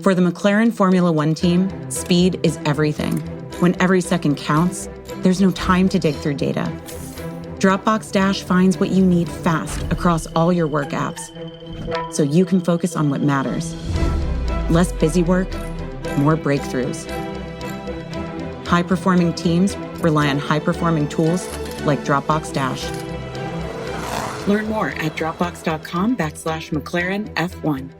For the McLaren Formula One team, speed is everything. When every second counts, there's no time to dig through data. Dropbox Dash finds what you need fast across all your work apps, so you can focus on what matters. Less busy work, more breakthroughs. High-performing teams rely on high-performing tools like Dropbox Dash. Learn more at dropbox.com/McLaren F1.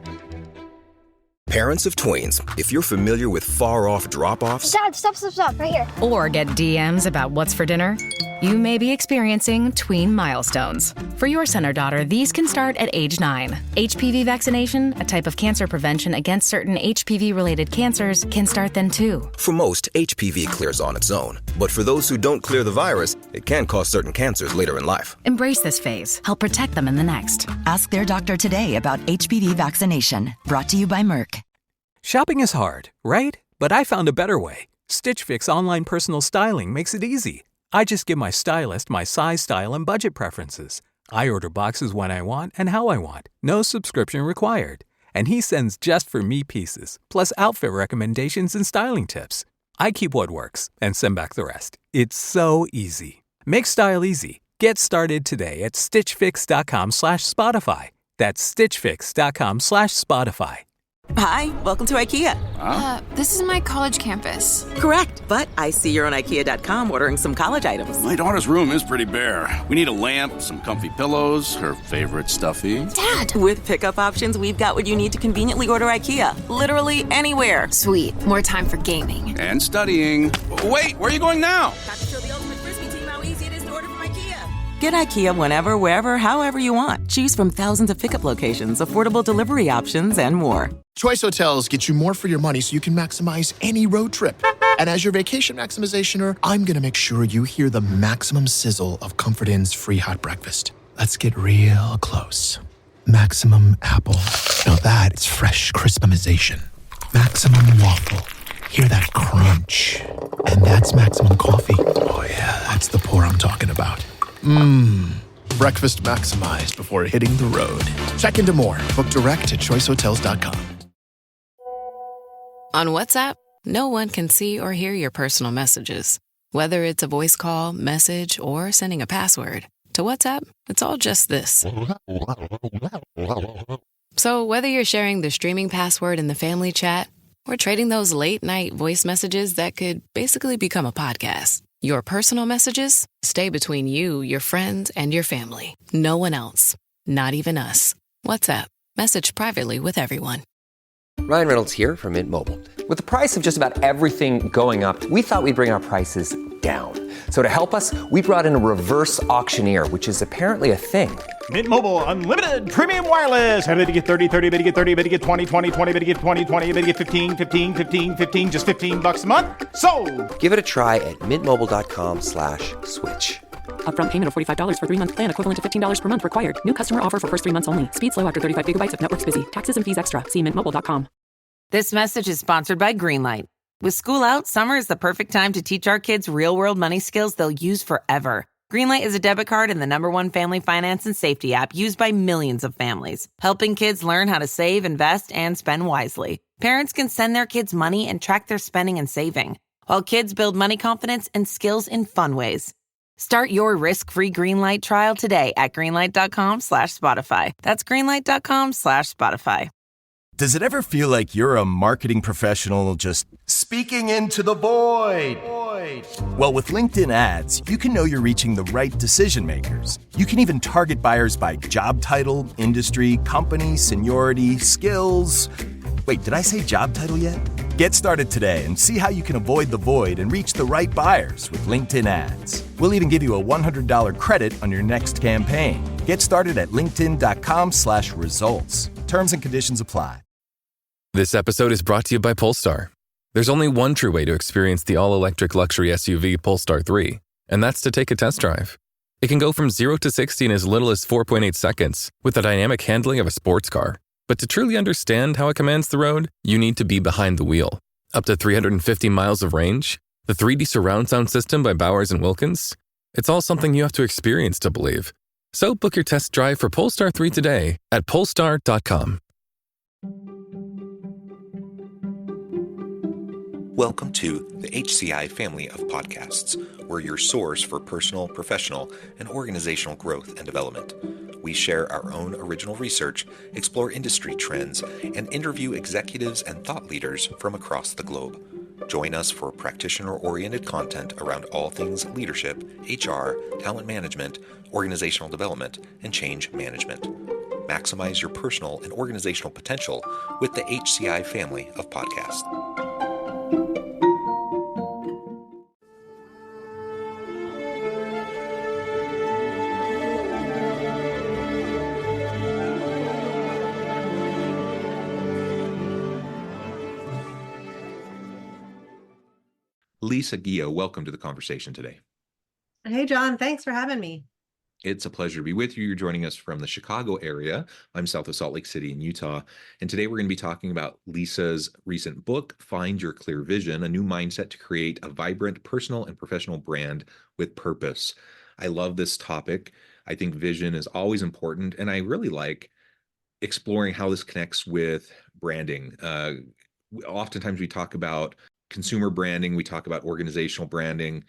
Parents of tweens, if you're familiar with far-off drop-offs... Dad, stop, right here. Or get DMs about what's for dinner, you may be experiencing tween milestones. For your son or daughter, these can start at age 9. HPV vaccination, a type of cancer prevention against certain HPV-related cancers, can start then too. For most, HPV clears on its own. But for those who don't clear the virus, it can cause certain cancers later in life. Embrace this phase. Help protect them in the next. Ask their doctor today about HPV vaccination. Brought to you by Merck. Shopping is hard, right? But I found a better way. Stitch Fix online personal styling makes it easy. I just give my stylist my size, style, and budget preferences. I order boxes when I want and how I want. No subscription required. And he sends just for me pieces, plus outfit recommendations and styling tips. I keep what works and send back the rest. It's so easy. Make style easy. Get started today at stitchfix.com/Spotify. That's stitchfix.com/Spotify. Hi, welcome to IKEA. This is my college campus. Correct, but I see you're on IKEA.com ordering some college items. My daughter's room is pretty bare. We need a lamp, some comfy pillows, her favorite stuffy. Dad! With pickup options, we've got what you need to conveniently order IKEA. Literally anywhere. Sweet. More time for gaming. And studying. Wait, where are you going now? Got to show the ultimate Frisbee team how easy it is to order from IKEA. Get IKEA whenever, wherever, however you want. Choose from thousands of pickup locations, affordable delivery options, and more. Choice Hotels get you more for your money so you can maximize any road trip. And as your vacation maximizationer, I'm going to make sure you hear the maximum sizzle of Comfort Inn's free hot breakfast. Let's get real close. Maximum apple. Now that's fresh crispimization. Maximum waffle. Hear that crunch. And that's maximum coffee. Oh yeah, that's the pour I'm talking about. Breakfast maximized before hitting the road. Check into more. Book direct at choicehotels.com. On WhatsApp, no one can see or hear your personal messages. Whether it's a voice call, message, or sending a password. To WhatsApp, it's all just this. So whether you're sharing the streaming password in the family chat or trading those late-night voice messages that could basically become a podcast, your personal messages stay between you, your friends, and your family. No one else. Not even us. WhatsApp. Message privately with everyone. Ryan Reynolds here from Mint Mobile. With the price of just about everything going up, we thought we'd bring our prices down. So to help us, we brought in a reverse auctioneer, which is apparently a thing. Mint Mobile Unlimited Premium Wireless. How to get 30, 30, bit to get 30, bit to get 20, 20, 20, bit to get 20, 20, bit to get 15, 15, 15, 15, just $15 a month? Sold! Give it a try at mintmobile.com/switch. Upfront payment of $45 for 3-month plan equivalent to $15 per month required. New customer offer for first 3 months only. Speed slow after 35 gigabytes if network's busy. Taxes and fees extra. See mintmobile.com. This message is sponsored by Greenlight. With school out, summer is the perfect time to teach our kids real-world money skills they'll use forever. Greenlight is a debit card and the #1 family finance and safety app used by millions of families, helping kids learn how to save, invest, and spend wisely. Parents can send their kids money and track their spending and saving, while kids build money confidence and skills in fun ways. Start your risk-free Greenlight trial today at greenlight.com/Spotify. That's greenlight.com/Spotify. Does it ever feel like you're a marketing professional just speaking into the void? Well, with LinkedIn ads, you can know you're reaching the right decision makers. You can even target buyers by job title, industry, company, seniority, skills. Wait, did I say job title yet? Get started today and see how you can avoid the void and reach the right buyers with LinkedIn ads. We'll even give you a $100 credit on your next campaign. Get started at linkedin.com/results. Terms and conditions apply. This episode is brought to you by Polestar. There's only one true way to experience the all-electric luxury SUV Polestar 3, and that's to take a test drive. It can go from 0 to 60 in as little as 4.8 seconds with the dynamic handling of a sports car. But to truly understand how it commands the road, you need to be behind the wheel. Up to 350 miles of range, the 3D surround sound system by Bowers & Wilkins. It's all something you have to experience to believe. So book your test drive for Polestar 3 today at polestar.com. Welcome to the HCI family of podcasts. We're your source for personal, professional, and organizational growth and development. We share our own original research, explore industry trends, and interview executives and thought leaders from across the globe. Join us for practitioner-oriented content around all things leadership, HR, talent management, organizational development, and change management. Maximize your personal and organizational potential with the HCI family of podcasts. Lisa Guillot, welcome to the conversation today. Hey, John, thanks for having me. It's a pleasure to be with you. You're joining us from the Chicago area. I'm south of Salt Lake City in Utah. And today we're going to be talking about Lisa's recent book, Find Your Clear Vision, a new mindset to create a vibrant personal and professional brand with purpose. I love this topic. I think vision is always important. And I really like exploring how this connects with branding. Oftentimes we talk about consumer branding, we talk about organizational branding,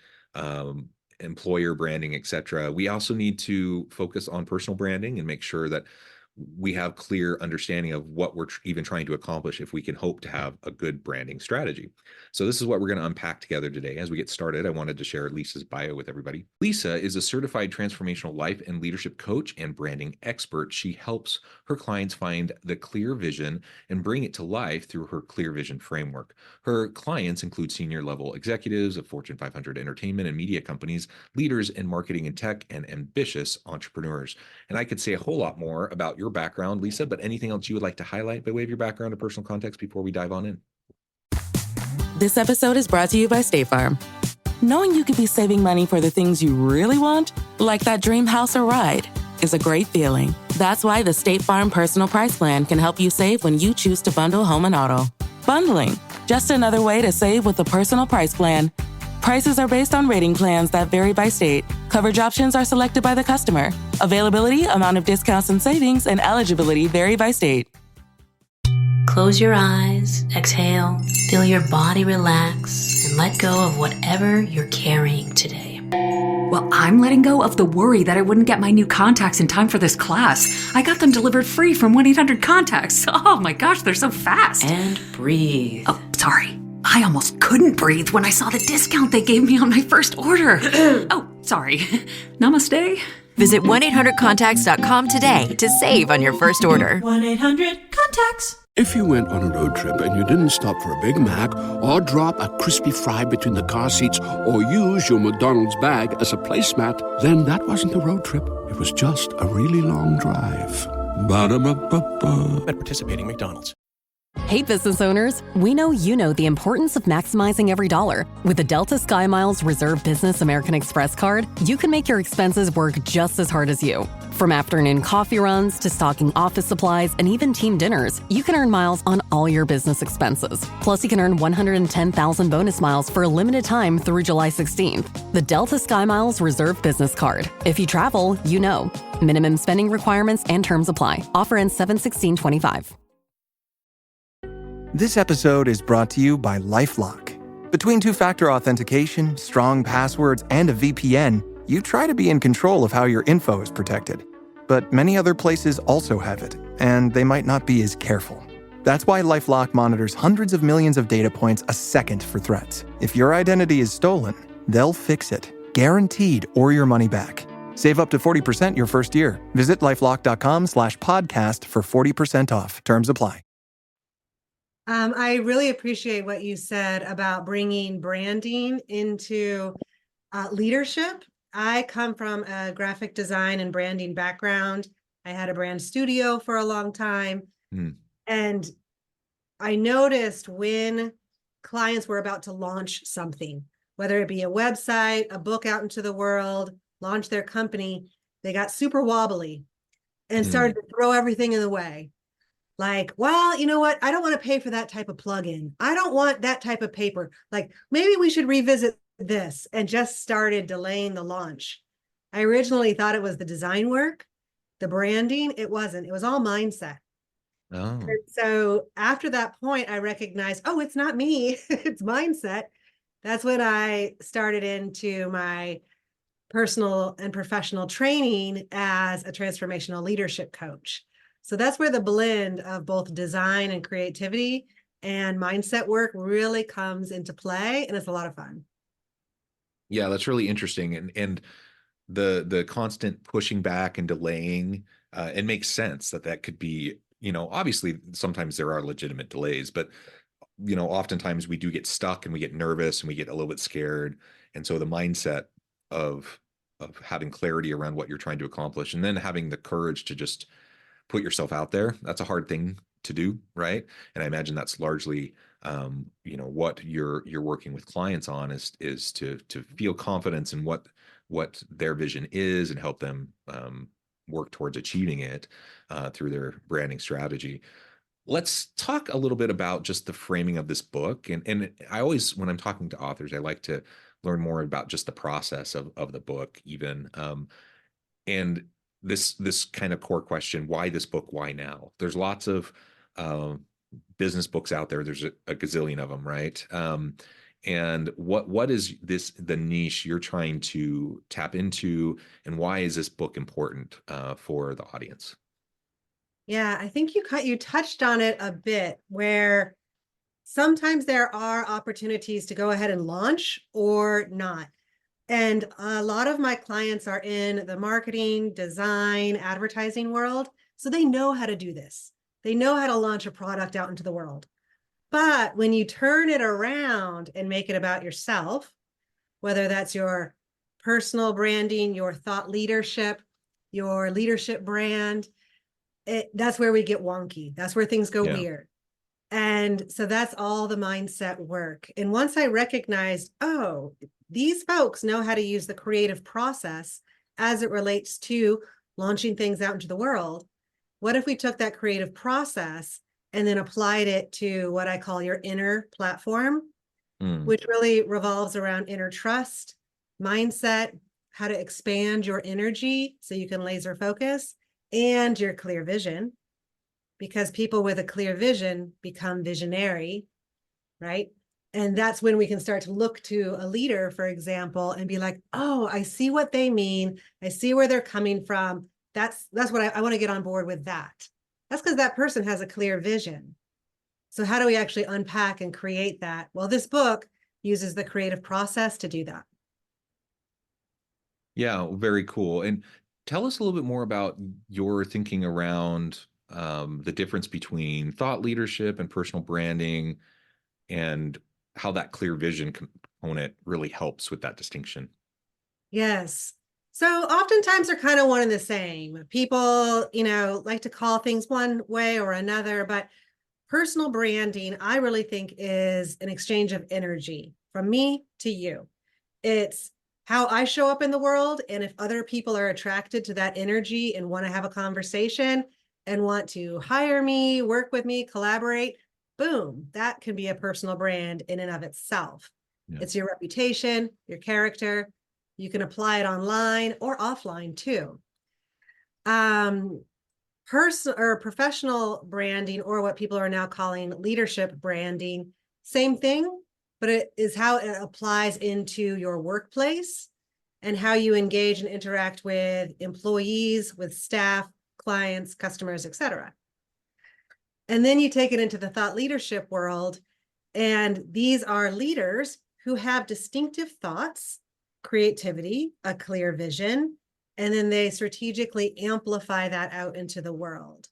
employer branding, etc. We also need to focus on personal branding and make sure that we have clear understanding of what we're even trying to accomplish if we can hope to have a good branding strategy. So this is what we're going to unpack together today. As we get started, I wanted to share Lisa's bio with everybody. Lisa is a certified transformational life and leadership coach and branding expert. She helps her clients find the clear vision and bring it to life through her clear vision framework. Her clients include senior level executives of Fortune 500 entertainment and media companies, leaders in marketing and tech, and ambitious entrepreneurs. And I could say a whole lot more about your background, Lisa, but anything else you would like to highlight by way of your background or personal context before we dive on in? This episode is brought to you by State Farm. Knowing you could be saving money for the things you really want, like that dream house or ride, is a great feeling. That's why the State Farm Personal Price Plan can help you save when you choose to bundle home and auto. Bundling, just another way to save with the Personal Price Plan. Prices are based on rating plans that vary by state. Coverage options are selected by the customer. Availability, amount of discounts and savings, and eligibility vary by state. Close your eyes, exhale, feel your body relax, and let go of whatever you're carrying today. Well, I'm letting go of the worry that I wouldn't get my new contacts in time for this class. I got them delivered free from 1-800-CONTACTS. Oh my gosh, they're so fast. And breathe. Oh, sorry. I almost couldn't breathe when I saw the discount they gave me on my first order. Oh, sorry. Namaste. Visit 1-800-CONTACTS.com today to save on your first order. 1-800-CONTACTS. If you went on a road trip and you didn't stop for a Big Mac or drop a crispy fry between the car seats or use your McDonald's bag as a placemat, then that wasn't a road trip. It was just a really long drive. Ba-da-ba-ba-ba. At participating McDonald's. Hey, business owners, we know you know the importance of maximizing every dollar. With the Delta SkyMiles Reserve Business American Express card, you can make your expenses work just as hard as you. From afternoon coffee runs to stocking office supplies and even team dinners, you can earn miles on all your business expenses. Plus, you can earn 110,000 bonus miles for a limited time through July 16th. The Delta SkyMiles Reserve Business Card. If you travel, you know. Minimum spending requirements and terms apply. Offer ends 7/16/25. This episode is brought to you by LifeLock. Between two-factor authentication, strong passwords, and a VPN, you try to be in control of how your info is protected. But many other places also have it, and they might not be as careful. That's why LifeLock monitors hundreds of millions of data points a second for threats. If your identity is stolen, they'll fix it, guaranteed, or your money back. Save up to 40% your first year. Visit lifelock.com/podcast for 40% off. Terms apply. I really appreciate what you said about bringing branding into leadership. I come from a graphic design and branding background. I had a brand studio for a long time. And I noticed when clients were about to launch something, whether it be a website, a book out into the world, launch their company, they got super wobbly and started to throw everything in the way. Like, well, you know what? I don't want to pay for that type of plugin. I don't want that type of paper. Like, maybe we should revisit this, and just started delaying the launch. I originally thought it was the design work, the branding. It wasn't. It was all mindset. Oh, And so after that point, I recognized, oh, it's not me, it's mindset. That's when I started into my personal and professional training as a transformational leadership coach. So that's where the blend of both design and creativity and mindset work really comes into play. And it's a lot of fun. yeah, that's really interesting. And the constant pushing back and delaying, it makes sense that that could be, obviously sometimes there are legitimate delays, but oftentimes we do get stuck and we get nervous and we get a little bit scared. And so the mindset of having clarity around what you're trying to accomplish and then having the courage to just put yourself out there, that's a hard thing to do, right? And I imagine that's largely what you're working with clients on is to feel confidence in what their vision is and help them work towards achieving it through their branding strategy. Let's talk a little bit about just the framing of this book. And I always, when I'm talking to authors, I like to learn more about just the process of the book, even. And this kind of core question: why this book? Why now? There's lots of uh, business books out there. There's a gazillion of them, right? And what is the niche you're trying to tap into, and why is this book important for the audience? Yeah, I think you touched on it a bit where sometimes there are opportunities to go ahead and launch or not. And a lot of my clients are in the marketing, design, advertising world. So they know how to do this. They know how to launch a product out into the world. But when you turn it around and make it about yourself, whether that's your personal branding, your thought leadership, your leadership brand, that's where we get wonky. That's where things go Yeah. weird. And so that's all the mindset work. And once I recognized, oh, these folks know how to use the creative process as it relates to launching things out into the world. What if we took that creative process and then applied it to what I call your inner platform, which really revolves around inner trust, mindset, how to expand your energy so you can laser focus, and your clear vision, because people with a clear vision become visionary, right? And that's when we can start to look to a leader, for example, and be like, oh, I see what they mean. I see where they're coming from. That's what I want to get on board with that. That's because that person has a clear vision. So how do we actually unpack and create that? Well, this book uses the creative process to do that. Yeah, very cool. And tell us a little bit more about your thinking around the difference between thought leadership and personal branding, and how that clear vision component really helps with that distinction. Yes. So oftentimes they're kind of one and the same. People, like to call things one way or another, but personal branding, I really think, is an exchange of energy from me to you. It's how I show up in the world. And if other people are attracted to that energy and want to have a conversation and want to hire me, work with me, collaborate, boom, that can be a personal brand in and of itself. Yeah. It's your reputation, your character. You can apply it online or offline too. Personal or professional branding, or what people are now calling leadership branding, same thing, but it is how it applies into your workplace and how you engage and interact with employees, with staff, clients, customers, etc. And then you take it into the thought leadership world, and these are leaders who have distinctive thoughts, creativity, a clear vision, and then they strategically amplify that out into the world.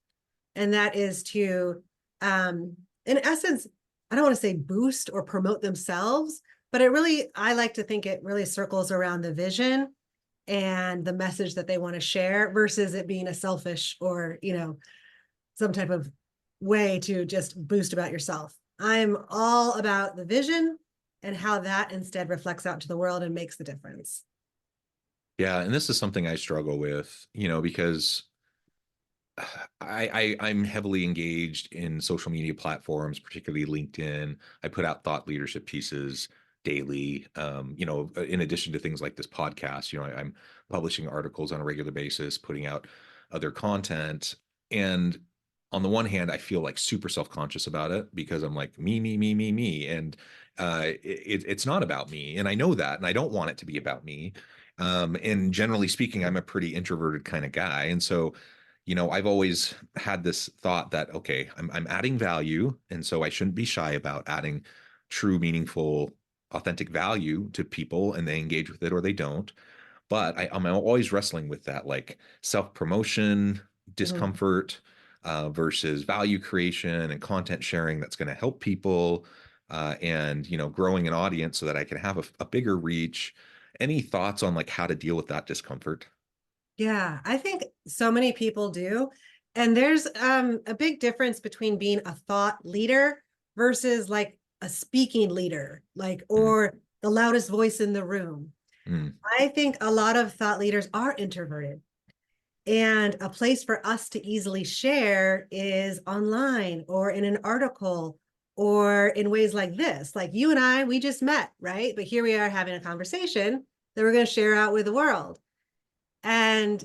And that is to, in essence, I don't want to say boost or promote themselves, but I like to think it really circles around the vision and the message that they want to share versus it being a selfish or, some type of way to just boost about yourself. I'm all about the vision and how that instead reflects out to the world and makes the difference. Yeah, and this is something I struggle with, because I'm heavily engaged in social media platforms, particularly LinkedIn. I put out thought leadership pieces daily. In addition to things like this podcast, I'm publishing articles on a regular basis, putting out other content. And on the one hand, I feel like super self-conscious about it because I'm like me. And it's not about me. And I know that, and I don't want it to be about me. And generally speaking, I'm a pretty introverted kind of guy. And so, I've always had this thought that, okay, I'm adding value. And so I shouldn't be shy about adding true, meaningful, authentic value to people, and they engage with it or they don't. But I'm always wrestling with that, like self-promotion, Mhm. discomfort, versus value creation and content sharing that's going to help people, and growing an audience so that I can have a bigger reach. Any thoughts on like how to deal with that discomfort? Yeah, I think so many people do. And there's a big difference between being a thought leader versus like a speaking leader, like, Mm, or the loudest voice in the room. mm, I think a lot of thought leaders are introverted. And a place for us to easily share is online or in an article or in ways like this. Like you and I, we just met, right? But here we are having a conversation that we're going to share out with the world. And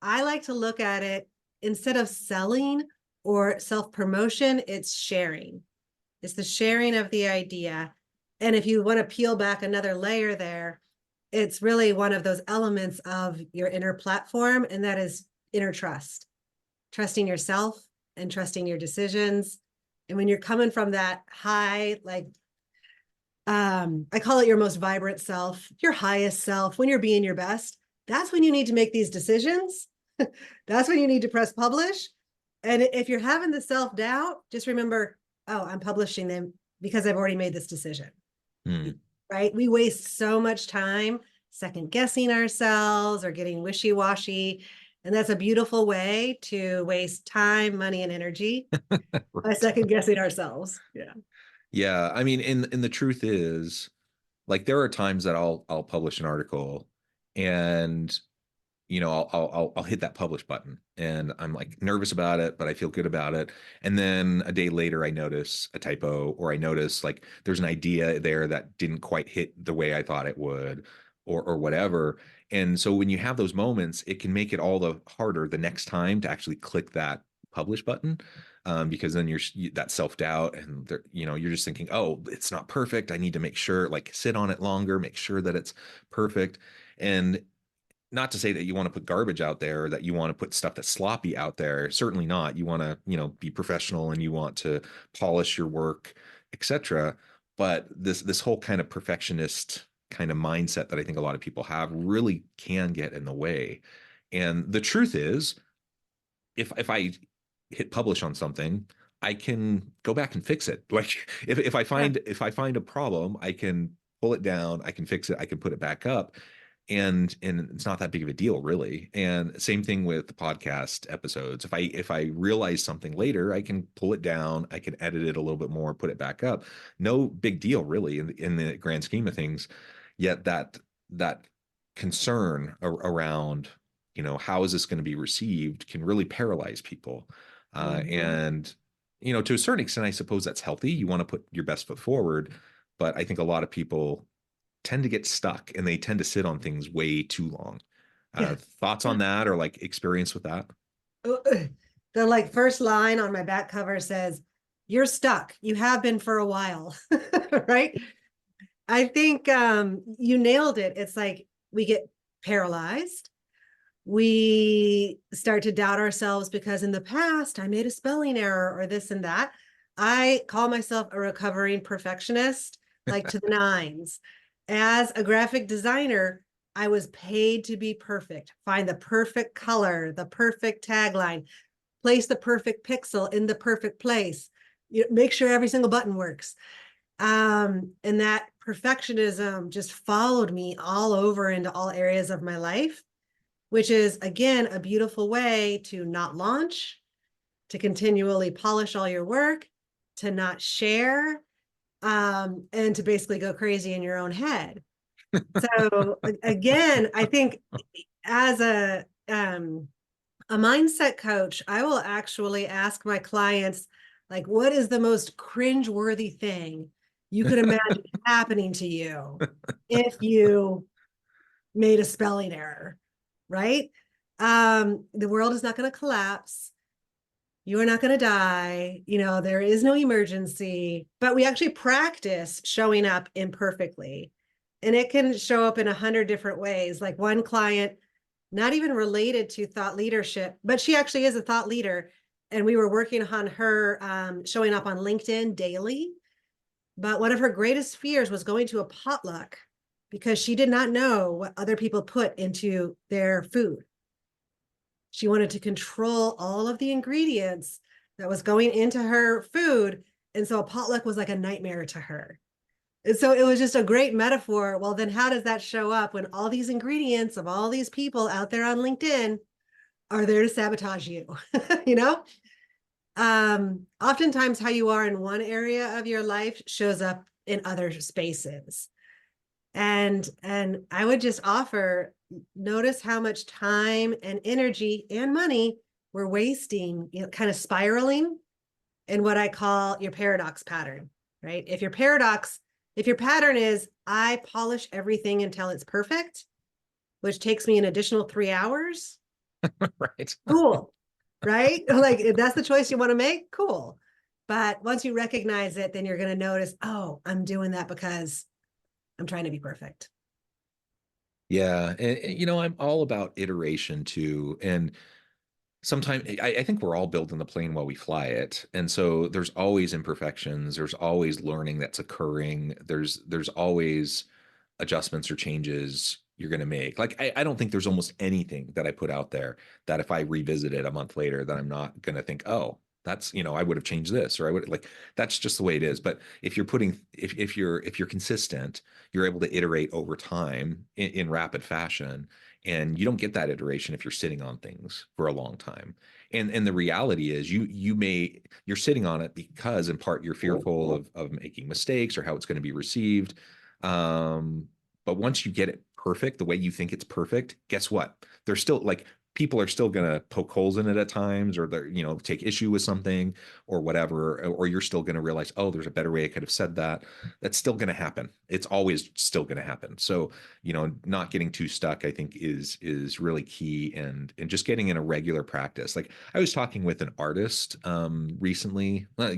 I like to look at it, instead of selling or self promotion, it's sharing. It's the sharing of the idea. And if you want to peel back another layer there, it's really one of those elements of your inner platform, and that is inner trust, trusting yourself and trusting your decisions. And when you're coming from that high, like, I call it your most vibrant self, your highest self, when you're being your best, that's when you need to make these decisions. That's when you need to press publish. And if you're having the self doubt, just remember, oh, I'm publishing them because I've already made this decision. mm. Right? We waste so much time second guessing ourselves or getting wishy washy. And that's a beautiful way to waste time, money, and energy by Right. second guessing ourselves. Yeah. Yeah, I mean, and the truth is, like, there are times that I'll publish an article, and I'll hit that publish button, and I'm like nervous about it, but I feel good about it. And then a day later, I notice a typo, or I notice like there's an idea there that didn't quite hit the way I thought it would, or whatever. And so when you have those moments, it can make it all the harder the next time to actually click that publish button, because then that self doubt, and you're just thinking, oh, it's not perfect. I need to make sure, like, sit on it longer, make sure that it's perfect. And not to say that you want to put garbage out there, that you want to put stuff that's sloppy out there. Certainly not. You want to, be professional, and you want to polish your work, etc. But this whole kind of perfectionist kind of mindset that I think a lot of people have really can get in the way. And the truth is, if I hit publish on something, I can go back and fix it. Like, if I Yeah. find a problem, I can pull it down, I can fix it, I can put it back up, and it's not that big of a deal, really. And same thing with the podcast episodes. If I realize something later, I can pull it down, I can edit it a little bit more, put it back up. No big deal, really, in the grand scheme of things. Yet that concern around, how is this going to be received, can really paralyze people. Mhm. And to a certain extent, I suppose that's healthy. You want to put your best foot forward, but I think a lot of people tend to get stuck, and they tend to sit on things way too long. Yeah. Thoughts on that, or like experience with that? The like first line on my back cover says, "You're stuck. You have been for a while." Right? I think you nailed it. It's like we get paralyzed. We start to doubt ourselves because in the past I made a spelling error or this and that. I call myself a recovering perfectionist, like to the nines. As a graphic designer, I was paid to be perfect, find the perfect color, the perfect tagline, place the perfect pixel in the perfect place, make sure every single button works. And that perfectionism just followed me all over into all areas of my life, which is again a beautiful way to not launch, to continually polish all your work, to not share, and to basically go crazy in your own head. So again, I think as a mindset coach, I will actually ask my clients, like, what is the most cringe-worthy thing you could imagine happening to you if you made a spelling error, right? The world is not going to collapse. You are not going to die. There is no emergency, but we actually practice showing up imperfectly. And it can show up in 100 different ways. Like one client, not even related to thought leadership, but she actually is a thought leader. And we were working on her showing up on LinkedIn daily. But one of her greatest fears was going to a potluck because she did not know what other people put into their food. She wanted to control all of the ingredients that was going into her food. And so a potluck was like a nightmare to her. And so it was just a great metaphor. Well, then how does that show up when all these ingredients of all these people out there on LinkedIn are there to sabotage you? you know? Oftentimes how you are in one area of your life shows up in other spaces. And I would just offer, notice how much time and energy and money we're wasting, kind of spiraling in what I call your paradox pattern, right? If your pattern is, I polish everything until it's perfect, which takes me an additional 3 hours. Right. Cool. Right? Like if that's the choice you want to make, cool. But once you recognize it, then you're going to notice, oh, I'm doing that because I'm trying to be perfect. Yeah. And, I'm all about iteration too. And sometimes I think we're all building the plane while we fly it. And so there's always imperfections. There's always learning that's occurring. There's always adjustments or changes you're going to make. Like, I don't think there's almost anything that I put out there that if I revisit it a month later, that I'm not going to think, oh, that's, I would have changed this, or I would like, that's just the way it is. But if you're consistent, you're able to iterate over time in rapid fashion. And you don't get that iteration if you're sitting on things for a long time. And the reality is you're sitting on it because in part you're fearful of making mistakes or how it's going to be received. But once you get it perfect, the way you think it's perfect, guess what? There's still like people are still going to poke holes in it at times, or they're, take issue with something or whatever, or you're still going to realize, oh, there's a better way I could have said that. That's still going to happen. It's always still going to happen. So, not getting too stuck, I think is really key, and just getting in a regular practice. Like I was talking with an artist recently a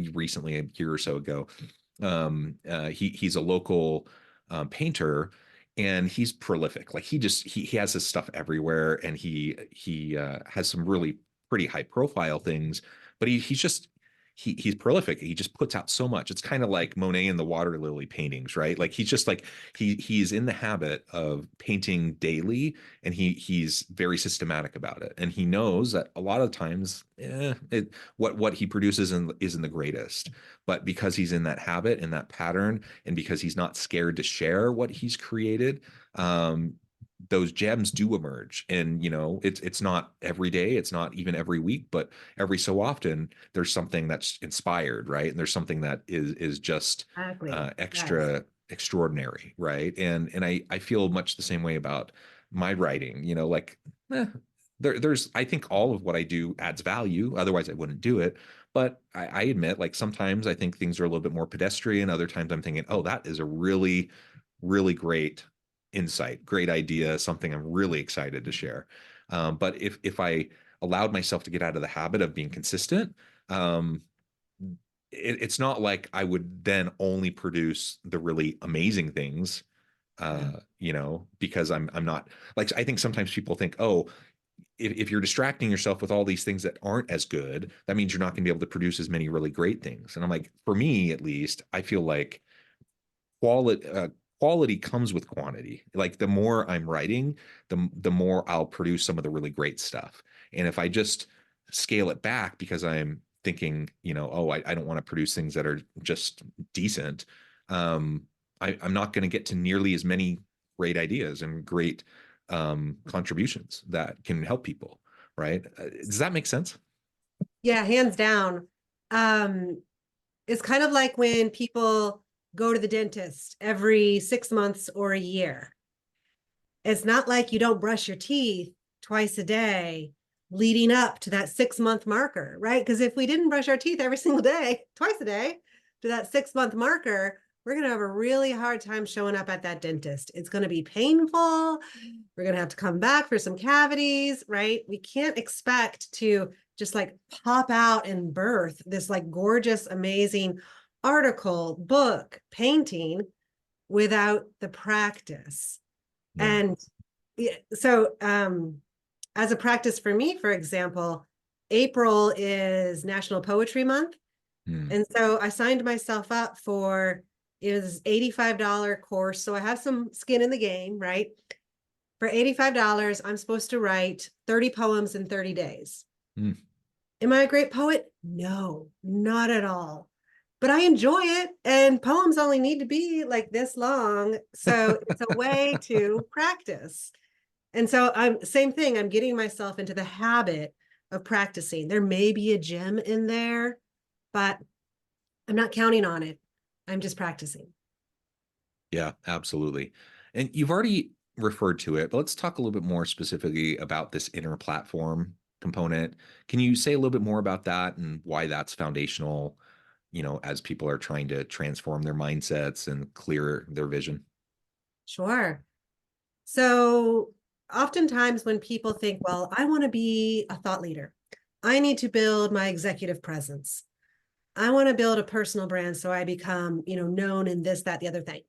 year or so ago. He's a local painter, and he's prolific. Like he has his stuff everywhere, and he has some really pretty high profile things, but he's prolific. He just puts out so much. It's kind of like Monet and the water lily paintings, right? Like he's just like he's in the habit of painting daily, and he's very systematic about it. And he knows that a lot of times, what he produces isn't the greatest, but because he's in that habit and that pattern, and because he's not scared to share what he's created, those gems do emerge. And it's not every day, it's not even every week, but every so often there's something that's inspired, right? And there's something that is just extra extraordinary, right? And I feel much the same way about my writing. There's I think all of what I do adds value, otherwise I wouldn't do it. But I admit, like, sometimes I think things are a little bit more pedestrian. Other times I'm thinking, oh, that is a really, really great insight, great idea, something I'm really excited to share. But if I allowed myself to get out of the habit of being consistent, it's not like I would then only produce the really amazing things, because I'm not, like, I think sometimes people think, oh, if you're distracting yourself with all these things that aren't as good, that means you're not going to be able to produce as many really great things. And I'm like, for me, at least, I feel like quality comes with quantity. Like the more I'm writing, the more I'll produce some of the really great stuff. And if I just scale it back because I'm thinking, oh, I don't want to produce things that are just decent, I'm not going to get to nearly as many great ideas and great contributions that can help people, right? Does that make sense? Yeah, hands down. It's kind of like when people go to the dentist every 6 months or a year. It's not like you don't brush your teeth twice a day leading up to that 6-month marker, right? Because if we didn't brush our teeth every single day, twice a day, to that 6-month marker, we're going to have a really hard time showing up at that dentist. It's going to be painful. We're going to have to come back for some cavities, right? We can't expect to just like pop out and birth this like gorgeous, amazing article, book, painting without the practice. Yeah. And so as a practice for me, for example, April is National Poetry Month. And so I signed myself up for is $85 course. So I have some skin in the game, right? For $85, I'm supposed to write 30 poems in 30 days. Am I a great poet? No, not at all. But I enjoy it. And poems only need to be like this long. So it's a way to practice. And so same thing, I'm getting myself into the habit of practicing. There may be a gym in there, but I'm not counting on it. I'm just practicing. Yeah, absolutely. And you've already referred to it, but let's talk a little bit more specifically about this inner platform component. Can you say a little bit more about that and why that's foundational, as people are trying to transform their mindsets and clear their vision? Sure. So oftentimes when people think, well, I want to be a thought leader, I need to build my executive presence. I want to build a personal brand so I become, known in this, that, the other thing.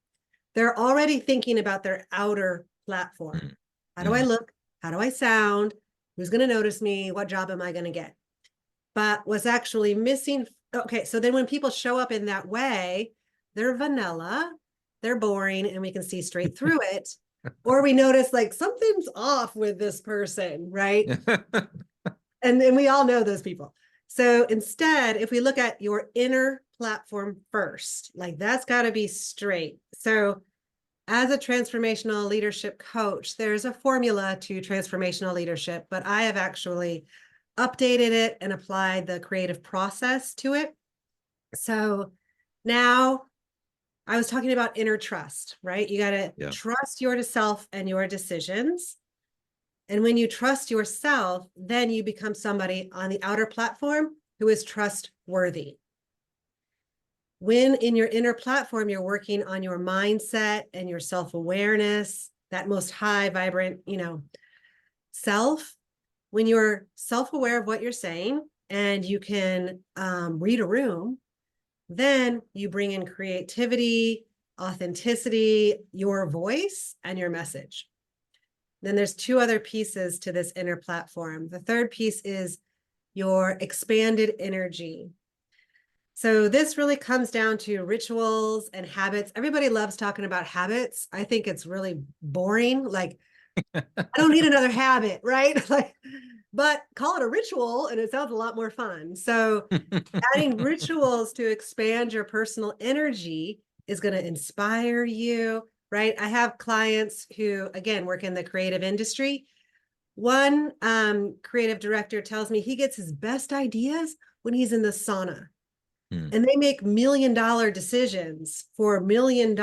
They're already thinking about their outer platform. How do I look? How do I sound? Who's going to notice me? What job am I going to get? But what's actually missing? Okay, so then when people show up in that way, they're vanilla, they're boring, and we can see straight through it. Or we notice like something's off with this person, right? And then we all know those people. So instead, if we look at your inner platform first, like that's got to be straight. So as a transformational leadership coach, there's a formula to transformational leadership, but I have actually updated it and applied the creative process to it. So now I was talking about inner trust, right? You got to trust yourself and your decisions. And when you trust yourself, then you become somebody on the outer platform who is trustworthy. When in your inner platform, you're working on your mindset and your self-awareness, that most high, vibrant, self. When you're self-aware of what you're saying and you can read a room, then you bring in creativity, authenticity, your voice, and your message. Then there's two other pieces to this inner platform. The third piece is your expanded energy. So this really comes down to rituals and habits. Everybody loves talking about habits. I think it's really boring. Like, I don't need another habit, right? But call it a ritual and it sounds a lot more fun. So adding rituals to expand your personal energy is going to inspire you, right? I have clients who, again, work in the creative industry. One creative director tells me he gets his best ideas when he's in the sauna. And they make $1 million decisions for $1 million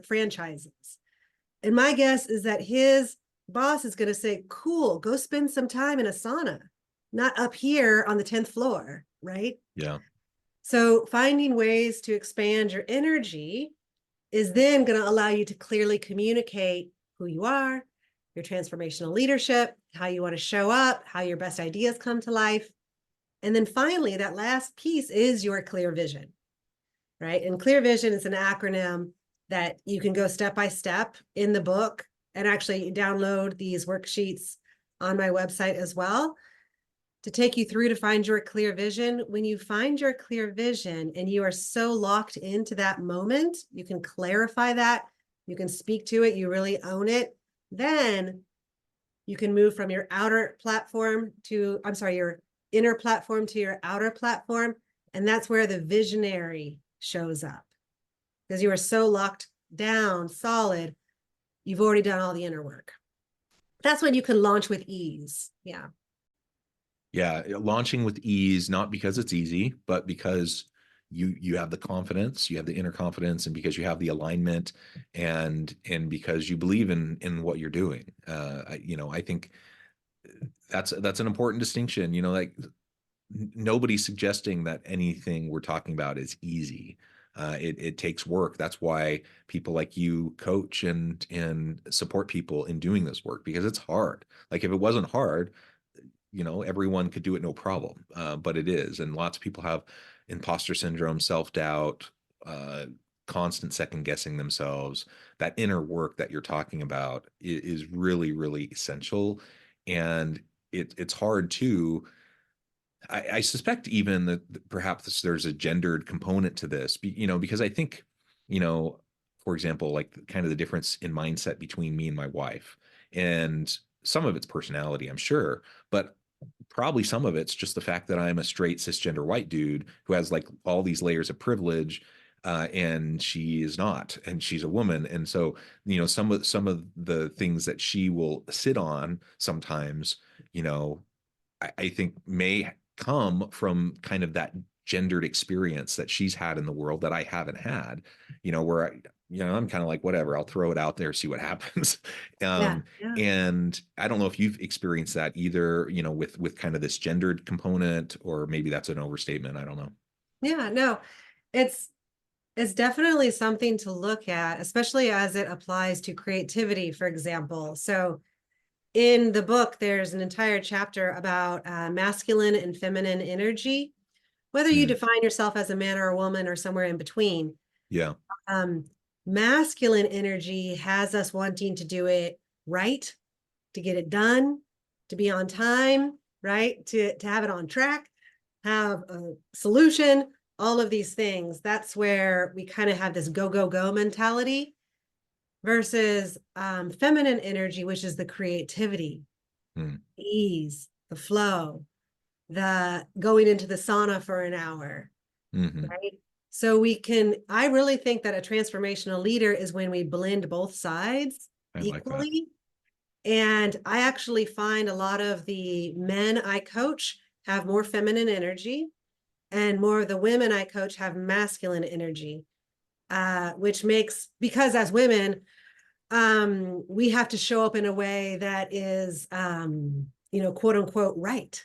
franchises. And my guess is that his boss is going to say, cool, go spend some time in a sauna, not up here on the 10th floor, right? Yeah. So finding ways to expand your energy is then going to allow you to clearly communicate who you are, your transformational leadership, how you want to show up, how your best ideas come to life. And then finally, that last piece is your clear vision, right? And clear vision is an acronym that you can go step by step in the book and actually download these worksheets on my website as well to take you through to find your clear vision. When you find your clear vision and you are so locked into that moment, you can clarify that, you can speak to it, you really own it, then you can move from your outer platform to, your inner platform to your outer platform. And that's where the visionary shows up because you are so locked down, solid, you've already done all the inner work. That's when you can launch with ease. Yeah. Yeah. Launching with ease, not because it's easy, but because you have the confidence, you have the inner confidence, and because you have the alignment and because you believe in what you're doing. I think that's an important distinction. Nobody's suggesting that anything we're talking about is easy. It takes work. That's why people like you coach and support people in doing this work, because it's hard. Like if it wasn't hard, everyone could do it no problem. But it is, and lots of people have imposter syndrome, self-doubt, constant second guessing themselves. That inner work that you're talking about is really, really essential. And it's hard too. I suspect even that perhaps there's a gendered component to this, because I think, for example, like kind of the difference in mindset between me and my wife, and some of it's personality, I'm sure, but probably some of it's just the fact that I'm a straight cisgender white dude who has like all these layers of privilege, and she is not, and she's a woman, and so some of the things that she will sit on sometimes, I think may come from kind of that gendered experience that she's had in the world that I haven't had, where I'm kind of like, whatever, I'll throw it out there, see what happens. Yeah, yeah. And I don't know if you've experienced that either, with kind of this gendered component, or maybe that's an overstatement. I don't know. Yeah, no, it's it's definitely something to look at, especially as it applies to creativity, for example. So in the book, there's an entire chapter about masculine and feminine energy, whether you define yourself as a man or a woman or somewhere in between. Yeah. Masculine energy has us wanting to do it right, to get it done, to be on time, right? To have it on track, have a solution, all of these things. That's where we kind of have this go, go, go mentality versus feminine energy, which is the creativity, ease, the flow, the going into the sauna for an hour, right? So I really think that a transformational leader is when we blend both sides equally. And I actually find a lot of the men I coach have more feminine energy, and more of the women I coach have masculine energy, because as women, we have to show up in a way that is, quote unquote, right.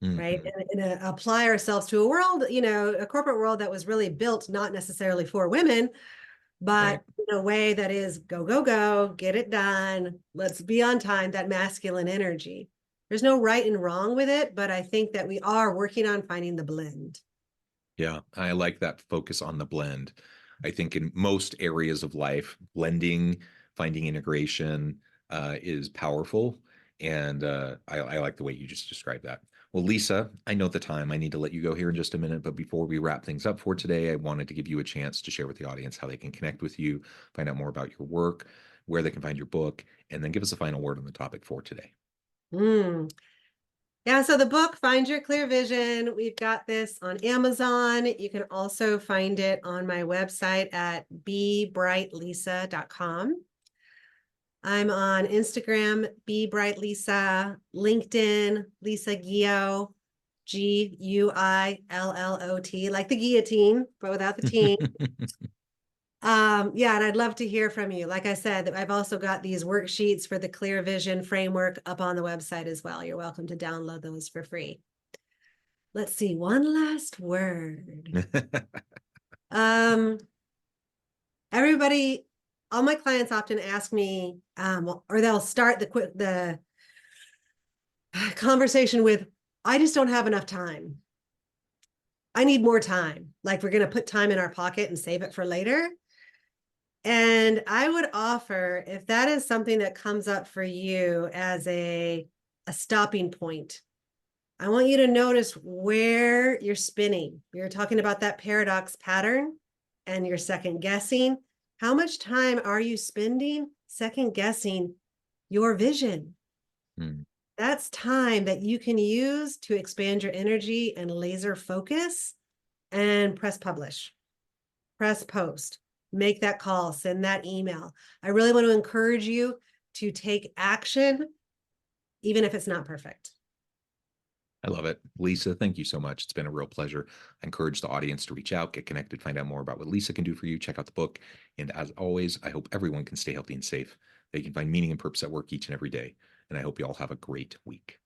Right. And apply ourselves to a world, a corporate world that was really built not necessarily for women, but in a way that is go, go, go, get it done. Let's be on time, that masculine energy. There's no right and wrong with it, but I think that we are working on finding the blend. Yeah, I like that focus on the blend. I think in most areas of life, blending, finding integration is powerful. And I like the way you just described that. Well, Lisa, I know the time. I need to let you go here in just a minute. But before we wrap things up for today, I wanted to give you a chance to share with the audience how they can connect with you, find out more about your work, where they can find your book, and then give us a final word on the topic for today. Yeah, so the book, Find Your Clear Vision, we've got this on Amazon. You can also find it on my website at bebrightlisa.com. I'm on Instagram, bebrightlisa, LinkedIn, Lisa Guillot, Guillot, like the guillotine, but without the teen. Yeah, and I'd love to hear from you. Like I said, I've also got these worksheets for the Clear Vision framework up on the website as well. You're welcome to download those for free. Let's see, one last word. Everybody, all my clients often ask me, or they'll start the conversation with, I just don't have enough time. I need more time. Like we're going to put time in our pocket and save it for later. And I would offer, if that is something that comes up for you as a stopping point, I want you to notice where you're spinning. You're talking about that paradox pattern and you're second guessing. How much time are you spending second guessing your vision? That's time that you can use to expand your energy and laser focus and press publish, press post, make that call, send that email. I really want to encourage you to take action, even if it's not perfect. I love it. Lisa, thank you so much. It's been a real pleasure. I encourage the audience to reach out, get connected, find out more about what Lisa can do for you. Check out the book. And as always, I hope everyone can stay healthy and safe. They can find meaning and purpose at work each and every day. And I hope you all have a great week.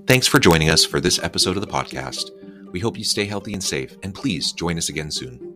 Thanks for joining us for this episode of the podcast. We hope you stay healthy and safe, and please join us again soon.